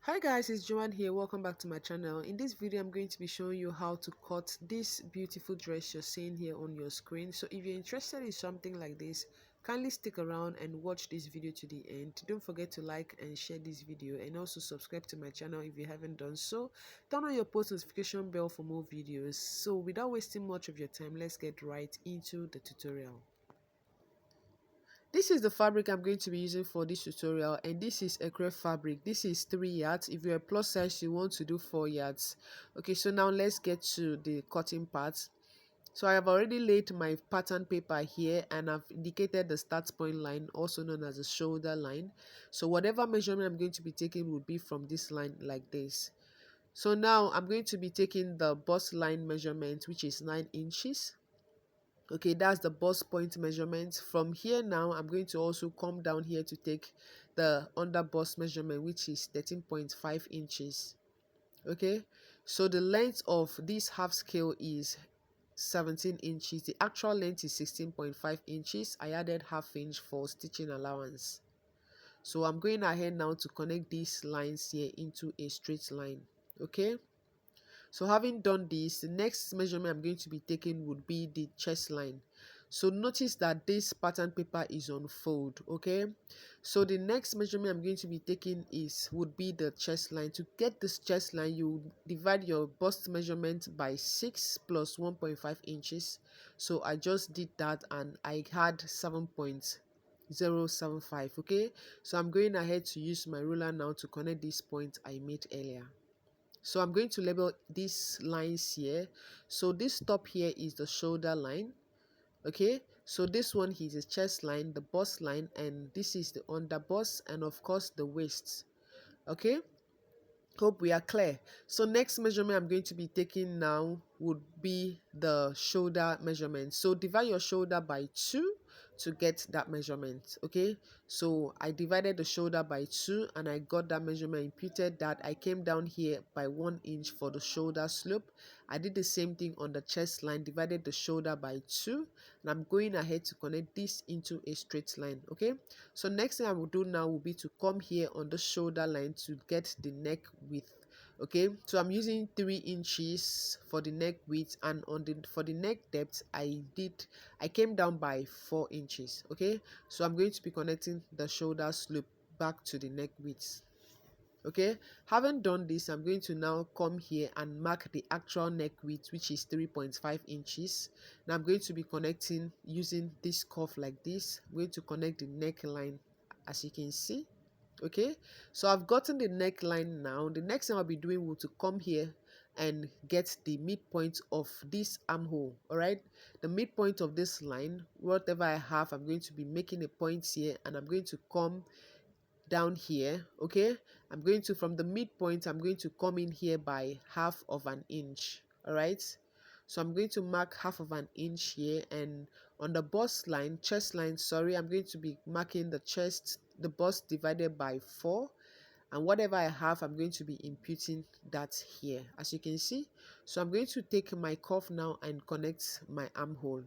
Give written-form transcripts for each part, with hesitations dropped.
Hi guys, it's Joanne here. Welcome back to my channel. In this video, I'm going to be showing you how to cut this beautiful dress you're seeing here on your screen. So if you're interested in something like this, kindly stick around and watch this video to the end. Don't forget to like and share this video, and also subscribe to my channel if you haven't done so. Turn on your post notification bell for more videos. So without wasting much of your time, let's get right into the tutorial. This is the fabric I'm going to be using for this tutorial, and this is a crepe fabric. This is 3 yards. If you're a plus size, you want to do 4 yards. Okay, so now let's get to the cutting part. So I have already laid my pattern paper here, and I've indicated the start point line, also known as the shoulder line. So whatever measurement I'm going to be taking will be from this line like this. So now I'm going to be taking the bust line measurement, which is 9 inches. Okay, that's the bust point measurement. From here now, I'm going to also come down here to take the under bust measurement, which is 13.5 inches. Okay, so the length of this half scale is 17 inches. The actual length is 16.5 inches. I added half inch for stitching allowance. So I'm going ahead now to connect these lines here into a straight line. Okay, so having done this, the next measurement I'm going to be taking would be the chest line. So notice that this pattern paper is on fold. Okay, so the next measurement I'm going to be taking would be the chest line. To get this chest line, you divide your bust measurement by 6 plus 1.5 inches. So I just did that and I had 7.075. Okay, so I'm going ahead to use my ruler now to connect this point I made earlier. So I'm going to label these lines here. So this top here is the shoulder line. Okay, so this one is the chest line, the bust line, and this is the under bust, and of course the waist. Okay, hope we are clear. So next measurement I'm going to be taking now would be the shoulder measurement. So divide your shoulder by 2 to get that measurement. Okay, so I divided the shoulder by 2 and I got that measurement, imputed that. I came down here by 1 inch for the shoulder slope. I did the same thing on the chest line, divided the shoulder by 2, and I'm going ahead to connect this into a straight line. Okay, so next thing I will do now will be to come here on the shoulder line to get the neck width. Okay, so I'm using 3 inches for the neck width, and for the neck depth I came down by 4 inches. Okay, so I'm going to be connecting the shoulder slope back to the neck width. Okay, having done this, I'm going to now come here and mark the actual neck width, which is 3.5 inches. Now I'm going to be connecting using this curve like this. I'm going to connect the neckline, as you can see. Okay, so I've gotten the neckline. Now the next thing I'll be doing will to come here and get the midpoint of this armhole. All right, the midpoint of this line, whatever I have, I'm going to be making a point here, and I'm going to come down here. Okay, I'm going to, from the midpoint, I'm going to come in here by half of an inch. All right, so I'm going to mark half of an inch here, and on the bust line, chest line, sorry, I'm going to be marking the chest, the bust divided by 4, and whatever I have, I'm going to be imputing that here, as you can see. So I'm going to take my cuff now and connect my armhole.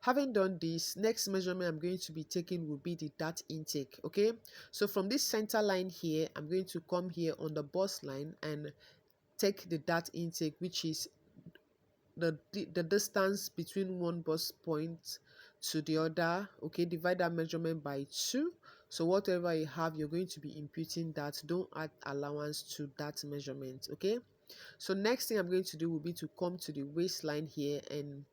Having done this, next measurement I'm going to be taking will be the dart intake. Okay, so from this center line here, I'm going to come here on the bust line and take the dart intake, which is the distance between one bust point to the other. Okay, divide that measurement by 2. So whatever you have, you're going to be imputing that. Don't add allowance to that measurement. Okay, so next thing I'm going to do will be to come to the waistline here and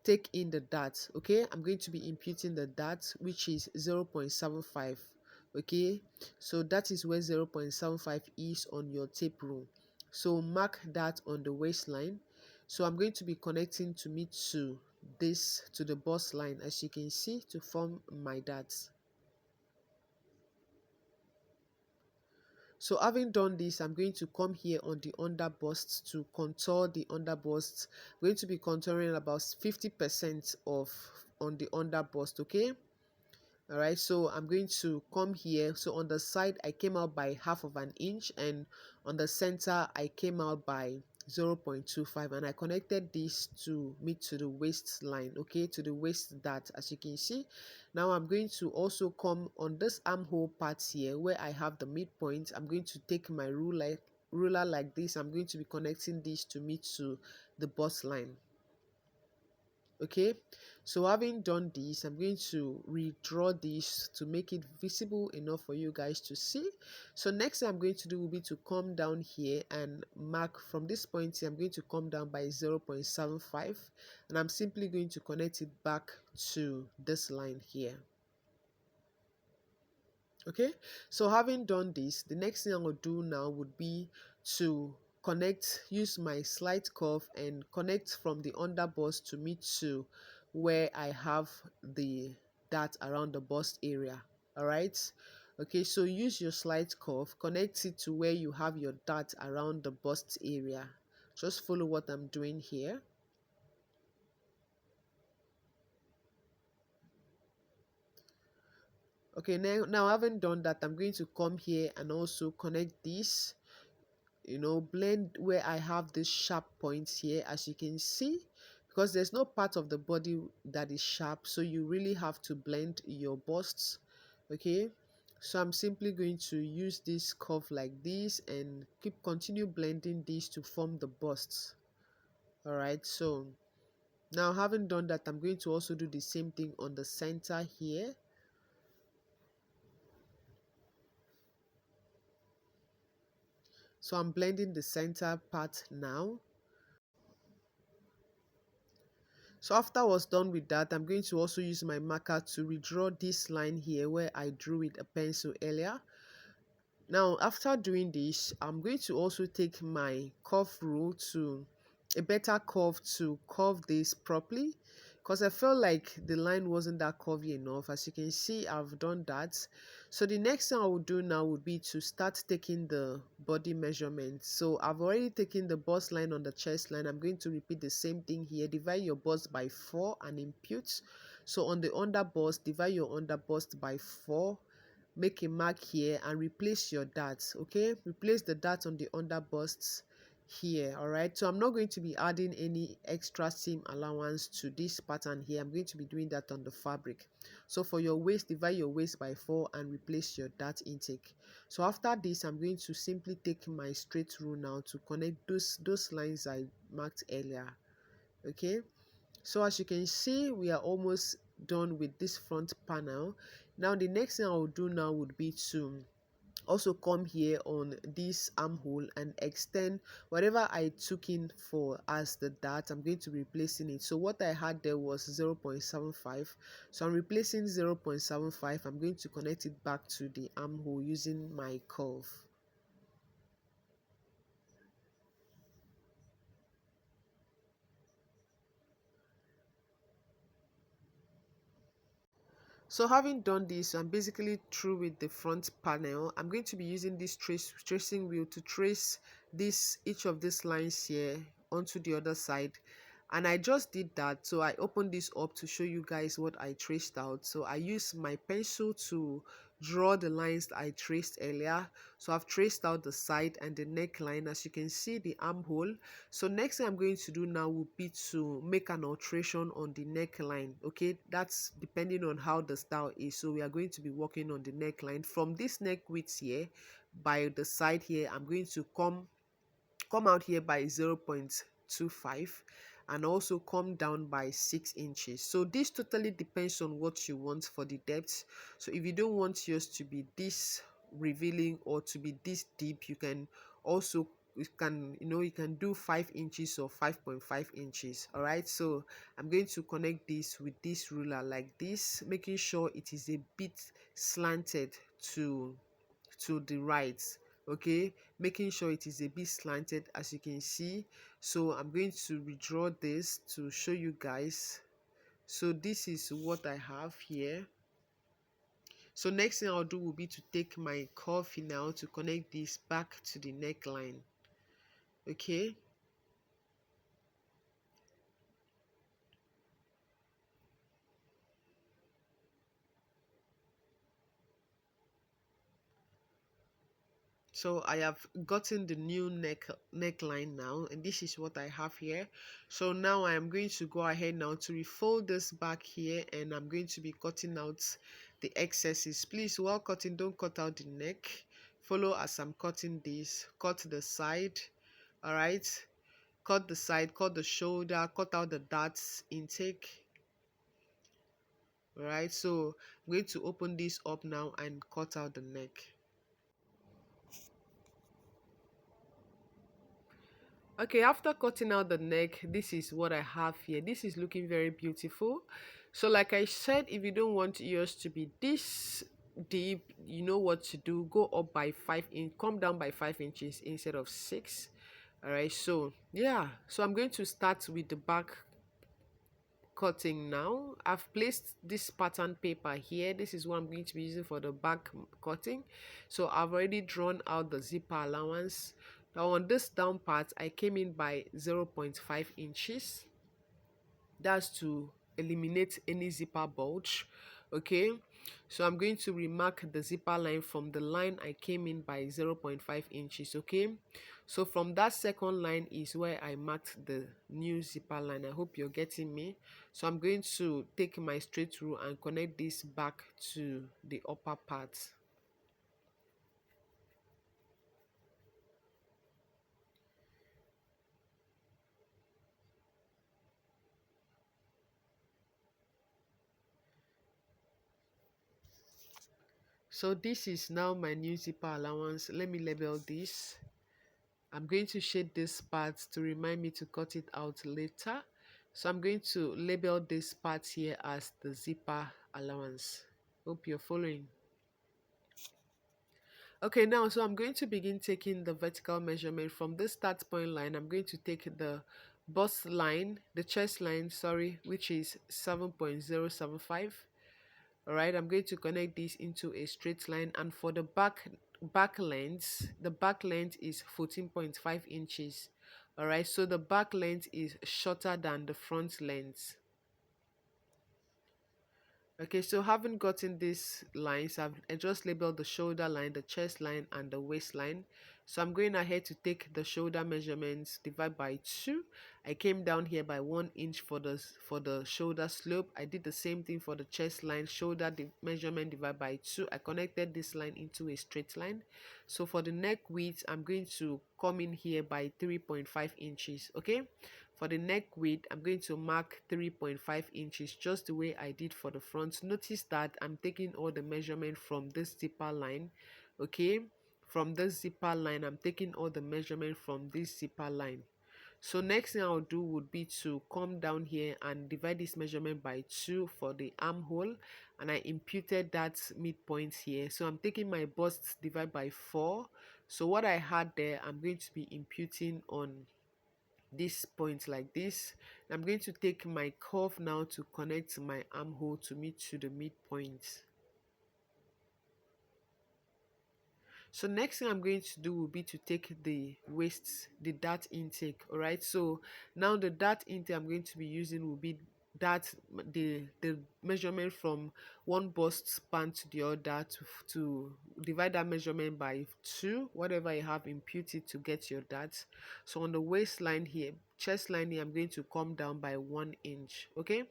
take in the dart. Okay, I'm going to be imputing the dart, which is 0.75. Okay, so that is where 0.75 is on your tape rule. So mark that on the waistline. So I'm going to be connecting to me to this, to the bust line, as you can see, to form my darts. So having done this, I'm going to come here on the under bust to contour the under bust. I'm going to be contouring about 50% of on the under bust. Okay, All right, so I'm going to come here. So on the side I came out by half of an inch, and on the center I came out by 0.25, and I connected this to meet to the waistline, okay, to the waist dart, as you can see. Now I'm going to also come on this armhole part here where I have the midpoint. I'm going to take my ruler like this. I'm going to be connecting this to meet to the bust line. Okay, so having done this, I'm going to redraw this to make it visible enough for you guys to see. So next thing I'm going to do will be to come down here and mark from this point here. I'm going to come down by 0.75, and I'm simply going to connect it back to this line here. Okay, so having done this, the next thing I will do now would be to use my slight curve and connect from the underbust to meet to where I have the dart around the bust area. All right, okay, so use your slight curve, connect it to where you have your dart around the bust area. Just follow what I'm doing here. Okay, now having done that, I'm going to come here and also connect this, blend where I have this sharp points here, as you can see, because there's no part of the body that is sharp, so you really have to blend your busts. Okay, so I'm simply going to use this curve like this and continue blending these to form the busts. All right, so now having done that, I'm going to also do the same thing on the center here. So I'm blending the center part now. So after I was done with that, I'm going to also use my marker to redraw this line here where I drew with a pencil earlier. Now after doing this, I'm going to also take my curve rule to a better curve to curve this properly, because I felt like the line wasn't that curvy enough. As you can see, I've done that. So the next thing I will do now would be to start taking the body measurement. So I've already taken the bust line on the chest line. I'm going to repeat the same thing here. Divide your bust by 4 and impute. So on the under bust, divide your under bust by 4, make a mark here and replace your darts. Okay, replace the dart on the under busts here. All right, so I'm not going to be adding any extra seam allowance to this pattern here. I'm going to be doing that on the fabric. So for your waist, divide your waist by 4 and replace your dart intake. So after this, I'm going to simply take my straight rule now to connect those lines I marked earlier. Okay, so as you can see, we are almost done with this front panel. Now the next thing I will do now would be to also come here on this armhole and extend whatever I took in for as the dart. I'm going to be replacing it. So what I had there was 0.75, so I'm replacing 0.75. I'm going to connect it back to the armhole using my curve. So having done this, I'm basically through with the front panel. I'm going to be using this tracing wheel to trace each of these lines here onto the other side. And I just did that, so I opened this up to show you guys what I traced out. So I used my pencil to draw the lines that I traced earlier. So I've traced out the side and the neckline, as you can see, the armhole. So next thing I'm going to do now will be to make an alteration on the neckline. Okay, that's depending on how the style is. So we are going to be working on the neckline from this neck width here. By the side here, I'm going to come out here by 0.25 and also come down by 6 inches. So this totally depends on what you want for the depth. So if you don't want yours to be this revealing or to be this deep, you can also you can do 5 inches or 5.5 inches. All right, so I'm going to connect this with this ruler like this, making sure it is a bit slanted to the right. Okay, making sure it is a bit slanted, as you can see. So I'm going to redraw this to show you guys. So this is what I have here. So next thing I'll do will be to take my curve now to connect this back to the neckline. Okay, So I have gotten the new neckline now, and this is what I have here. So now I am going to go ahead now to refold this back here, and I'm going to be cutting out the excesses. Please, while cutting, don't cut out the neck. Follow as I'm cutting this. Cut the side. All right, cut the side, cut the shoulder, cut out the darts intake. All right, so I'm going to open this up now and cut out the neck. Okay, after cutting out the neck, this is what I have here. This is looking very beautiful. So like I said, if you don't want yours to be this deep, you know what to do. Go up by 5 inch, come down by 5 inches instead of 6. All right, so yeah, so I'm going to start with the back cutting now. I've placed this pattern paper here. This is what I'm going to be using for the back cutting. So I've already drawn out the zipper allowance. Now on this down part, I came in by 0.5 inches. That's to eliminate any zipper bulge. Okay, so I'm going to remark the zipper line from the line I came in by 0.5 inches. Okay, so from that second line is where I marked the new zipper line. I hope you're getting me. So I'm going to take my straight rule and connect this back to the upper part. So this is now my new zipper allowance. Let me label this. I'm going to shade this part to remind me to cut it out later. So I'm going to label this part here as the zipper allowance. Hope you're following. Okay, now so I'm going to begin taking the vertical measurement from this start point line. I'm going to take the bust line, the chest line, sorry, which is 7.075. All right, I'm going to connect this into a straight line, and for the back length, the back length is 14.5 inches. All right, so the back length is shorter than the front length. Okay, so having gotten these lines, I just labeled the shoulder line, the chest line, and the waistline. So I'm going ahead to take the shoulder measurements, divide by 2. I came down here by 1 inch for the shoulder slope. I did the same thing for the chest line, shoulder measurement, divide by 2. I connected this line into a straight line. So for the neck width, I'm going to come in here by 3.5 inches. Okay, for the neck width, I'm going to mark 3.5 inches, just the way I did for the front. Notice that I'm taking all the measurement from this zipper line. Okay, from this zipper line, I'm taking all the measurement from this zipper line. So next thing I'll do would be to come down here and divide this measurement by 2 for the armhole, and I imputed that midpoint here. So I'm taking my bust divide by 4. So what I had there, I'm going to be imputing on this point like this. I'm going to take my curve now to connect my armhole to meet to the midpoint. So next thing I'm going to do will be to take the waist, the dart intake. All right, so now the dart intake I'm going to be using will be that the measurement from one bust span to the other, to divide that measurement by 2, whatever you have, imputed to get your dart. So on the waistline here, chest line here, I'm going to come down by 1 inch. Okay,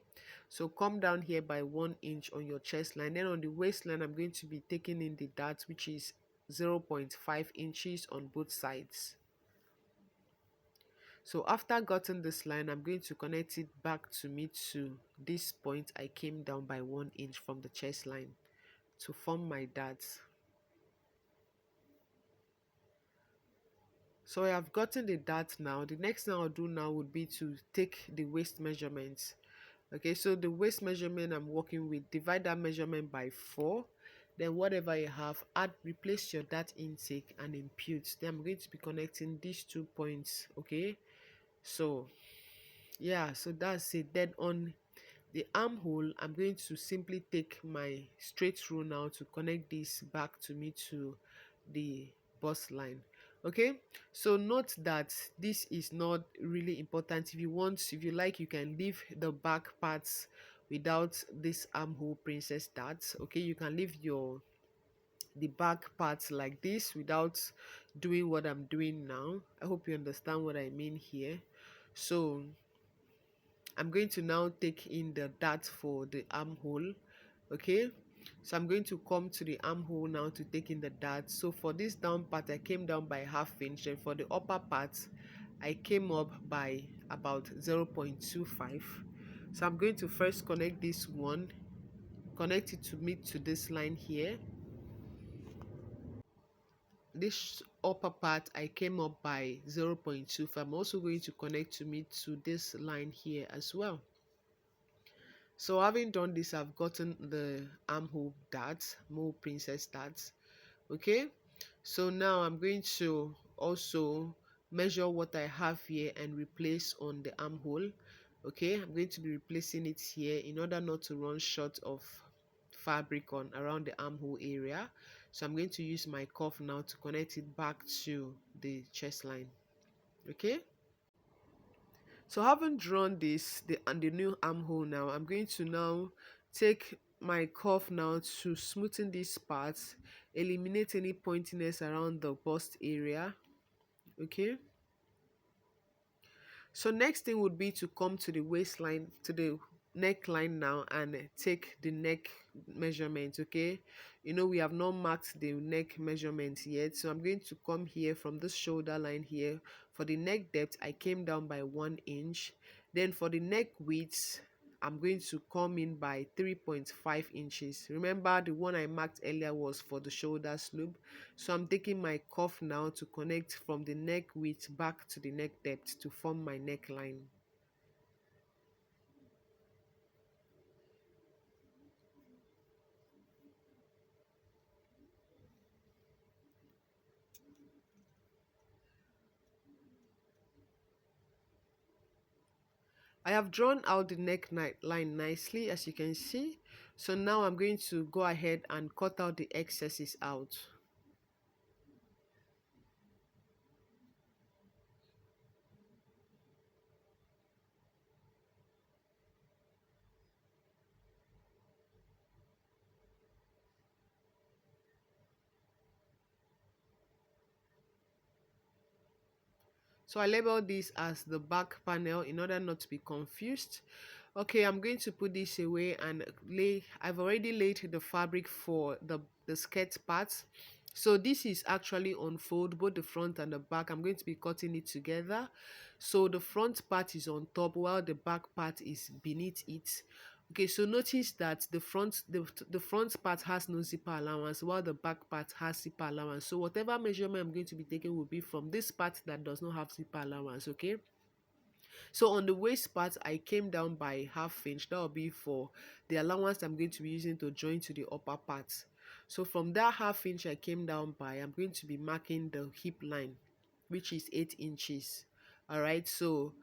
so come down here by 1 inch on your chest line. Then on the waistline, I'm going to be taking in the dart, which is 0.5 inches on both sides. So after gotten this line, I'm going to connect it back to me to this point. I came down by 1 inch from the chest line to form my darts. So I have gotten the dart now. The next thing I'll do now would be to take the waist measurements. Okay, so the waist measurement I'm working with, divide that measurement by 4. Then whatever you have, replace your dart intake and impute. Then I'm going to be connecting these 2 points. Okay, so yeah, so that's it. Then on the armhole, I'm going to simply take my straight rule now to connect this back to me to the bust line. Okay, so note that this is not really important. If you want, if you like, you can leave the back parts without this armhole princess darts. Okay, you can leave the back part like this without doing what I'm doing now. I hope you understand what I mean here. So I'm going to now take in the dart for the armhole. Okay, so I'm going to come to the armhole now to take in the dart. So for this down part, I came down by ½ inch, and for the upper part I came up by about 0.25. So I'm going to first connect this one, connect it to meet to this line here. This upper part I came up by 0.25. I'm also going to connect to meet to this line here as well. So having done this, I've gotten the armhole darts, mole princess darts. Okay, so now I'm going to also measure what I have here and replace on the armhole. Okay, I'm going to be replacing it here in order not to run short of fabric on around the armhole area. So I'm going to use my cuff now to connect it back to the chest line. Okay, so having drawn this and the new armhole, now I'm going to now take my cuff now to smoothen these parts, eliminate any pointiness around the bust area. Okay, so next thing would be to come to the waistline, to the neckline now, and take the neck measurement. Okay, you know we have not marked the neck measurement yet, so I'm going to come here from this shoulder line here. For the neck depth, I came down by 1 inch. Then for the neck width, I'm going to come in by 3.5 inches. Remember, the one I marked earlier was for the shoulder slope. So I'm taking my cuff now to connect from the neck width back to the neck depth to form my neckline. I have drawn out the neck line nicely, as you can see. So now I'm going to go ahead and cut out the excesses out. So I label this as the back panel in order not to be confused. Okay, I'm going to put this away and I've already laid the fabric for the skirt parts. So this is actually on fold, both the front and the back. I'm going to be cutting it together. So the front part is on top while the back part is beneath it. Okay, so notice that the front part has no zipper allowance while the back part has zipper allowance. So whatever measurement I'm going to be taking will be from this part that does not have zipper allowance. Okay, so on the waist part, I came down by ½ inch. That will be for the allowance I'm going to be using to join to the upper part. So from that ½ inch I came down by, I'm going to be marking the hip line, which is 8 inches. All right, so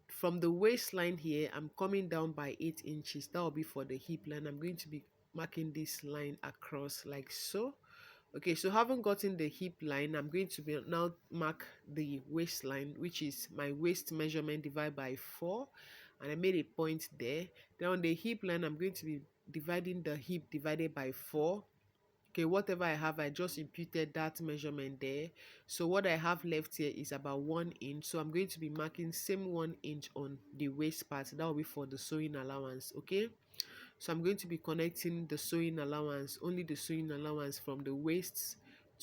from the waistline here, I'm coming down by 8 inches. That will be for the hip line. I'm going to be marking this line across like so. Okay, so having gotten the hip line, I'm going to be now mark the waistline, which is my waist measurement divided by 4, and I made a point there. Then on the hip line, I'm going to be dividing the hip divided by 4. Okay, whatever I have, I just imputed that measurement there. So what I have left here is about 1 inch. So I'm going to be marking same 1 inch on the waist part. That will be for the sewing allowance. Okay, so I'm going to be connecting the sewing allowance, only the sewing allowance from the waist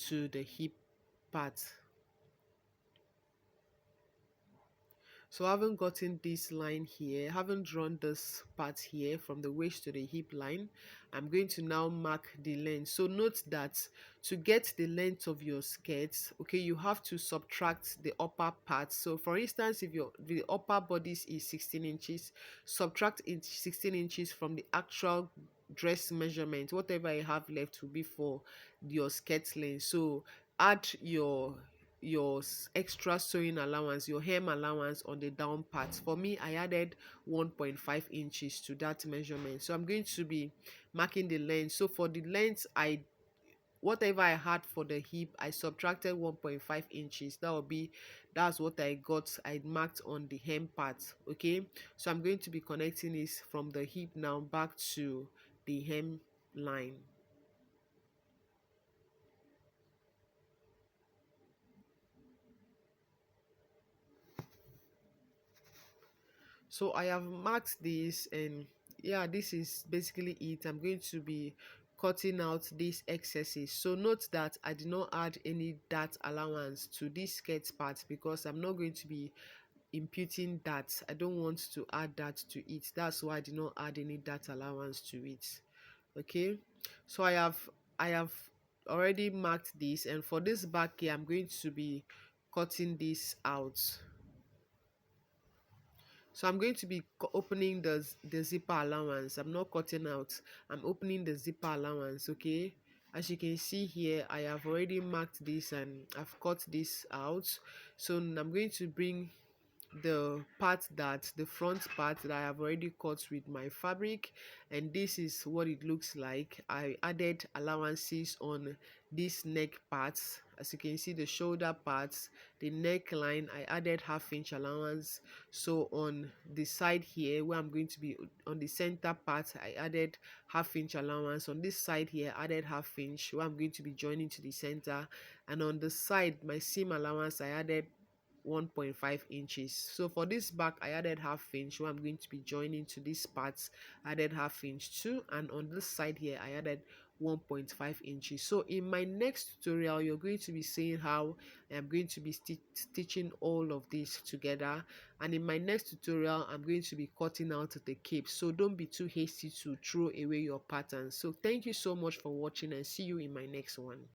to the hip part. So having gotten this line here, having drawn this part here from the waist to the hip line, I'm going to now mark the length. So note that to get the length of your skirt, okay, you have to subtract the upper part. So for instance, if the upper bodice is 16 inches, subtract 16 inches from the actual dress measurement. Whatever I have left will be for your skirt length. So add your extra sewing allowance, your hem allowance on the down part. For me, I added 1.5 inches to that measurement. So I'm going to be marking the length. So for the length, whatever I had for the hip, I subtracted 1.5 inches. That's what I got. I marked on the hem part. Okay, so I'm going to be connecting this from the hip now back to the hem line. So I have marked this, and yeah, this is basically it. I'm going to be cutting out these excesses. So note that I did not add any dart allowance to this skirt part because I'm not going to be imputing that. I don't want to add that to it. That's why I did not add any dart allowance to it. Okay, so I have already marked this, and for this back here I'm going to be cutting this out. So I'm going to be opening the zipper allowance. I'm not cutting out, I'm opening the zipper allowance. Okay, as you can see here, I have already marked this and I've cut this out. So I'm going to bring the front part that I have already cut with my fabric, and this is what it looks like. I added allowances on this neck parts. As you can see, the shoulder parts, the neckline, I added ½ inch allowance. So on the side here where I'm going to be on the center part, I added ½ inch allowance. On this side here, I added ½ inch where I'm going to be joining to the center, and on the side, my seam allowance, I added 1.5 inches. So for this back, I added ½ inch where I'm going to be joining to these parts, added ½ inch too, and on this side here I added 1.5 inches. So in my next tutorial, you're going to be seeing how I'm going to be stitching all of this together, and in my next tutorial I'm going to be cutting out the cape. So don't be too hasty to throw away your pattern. So thank you so much for watching, and see you in my next one.